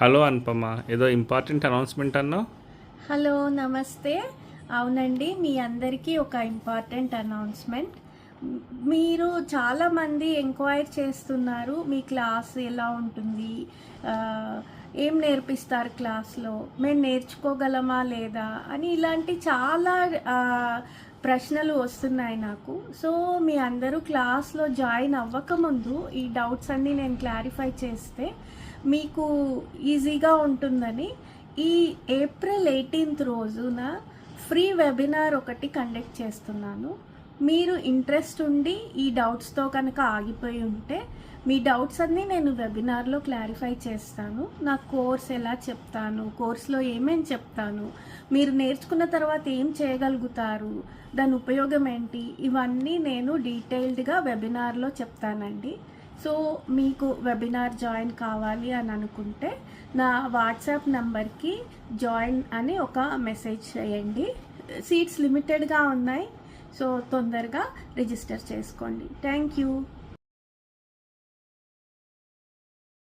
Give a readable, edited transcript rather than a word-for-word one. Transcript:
Hello Anupama, ఏదో important announcement అన్నావు. Hello నమస్తే. అవునండి, మీ అందరికీ ఒక ఇంపార్టెంట్ అనౌన్స్మెంట్. మీరు చాలామంది ఎంక్వైర్ చేస్తున్నారు, మీ క్లాస్ ఎలా ఉంటుంది, ఆ, ఏం నేర్పిస్తారు క్లాస్లో, మేము నేర్చుకోగలమా లేదా అని ఇలాంటి చాలా ప్రశ్నలు వస్తున్నాయి నాకు. సో మీ అందరూ క్లాస్లో జాయిన్ అవ్వకముందు ఈ డౌట్స్ అన్నీ నేను క్లారిఫై చేస్తే మీకు ఈజీగా ఉంటుందని ఈ ఏప్రిల్ 18th రోజున ఫ్రీ వెబినార్ ఒకటి కండక్ట్ చేస్తున్నాను. మీరు ఇంట్రెస్ట్ ఉండి ఈ డౌట్స్తో కనుక ఆగిపోయి ఉంటే మీ డౌట్స్ అన్నీ నేను వెబినార్లో క్లారిఫై చేస్తాను. నా కోర్స్ ఎలా చెప్తాను, కోర్స్లో ఏమేమి చెప్తాను, మీరు నేర్చుకున్న తర్వాత ఏం చేయగలుగుతారు, దాని ఉపయోగం ఏంటి, ఇవన్నీ నేను డీటెయిల్డ్గా వెబినార్లో చెప్తానండి. సో మీకు వెబినార్ జాయిన్ కావాలి అని అనుకుంటే నా వాట్సాప్ నంబర్కి జాయిన్ అని ఒక మెసేజ్ చేయండి. సీట్స్ లిమిటెడ్గా ఉన్నాయి, సో తొందరగా రిజిస్టర్ చేసుకోండి. Thank you.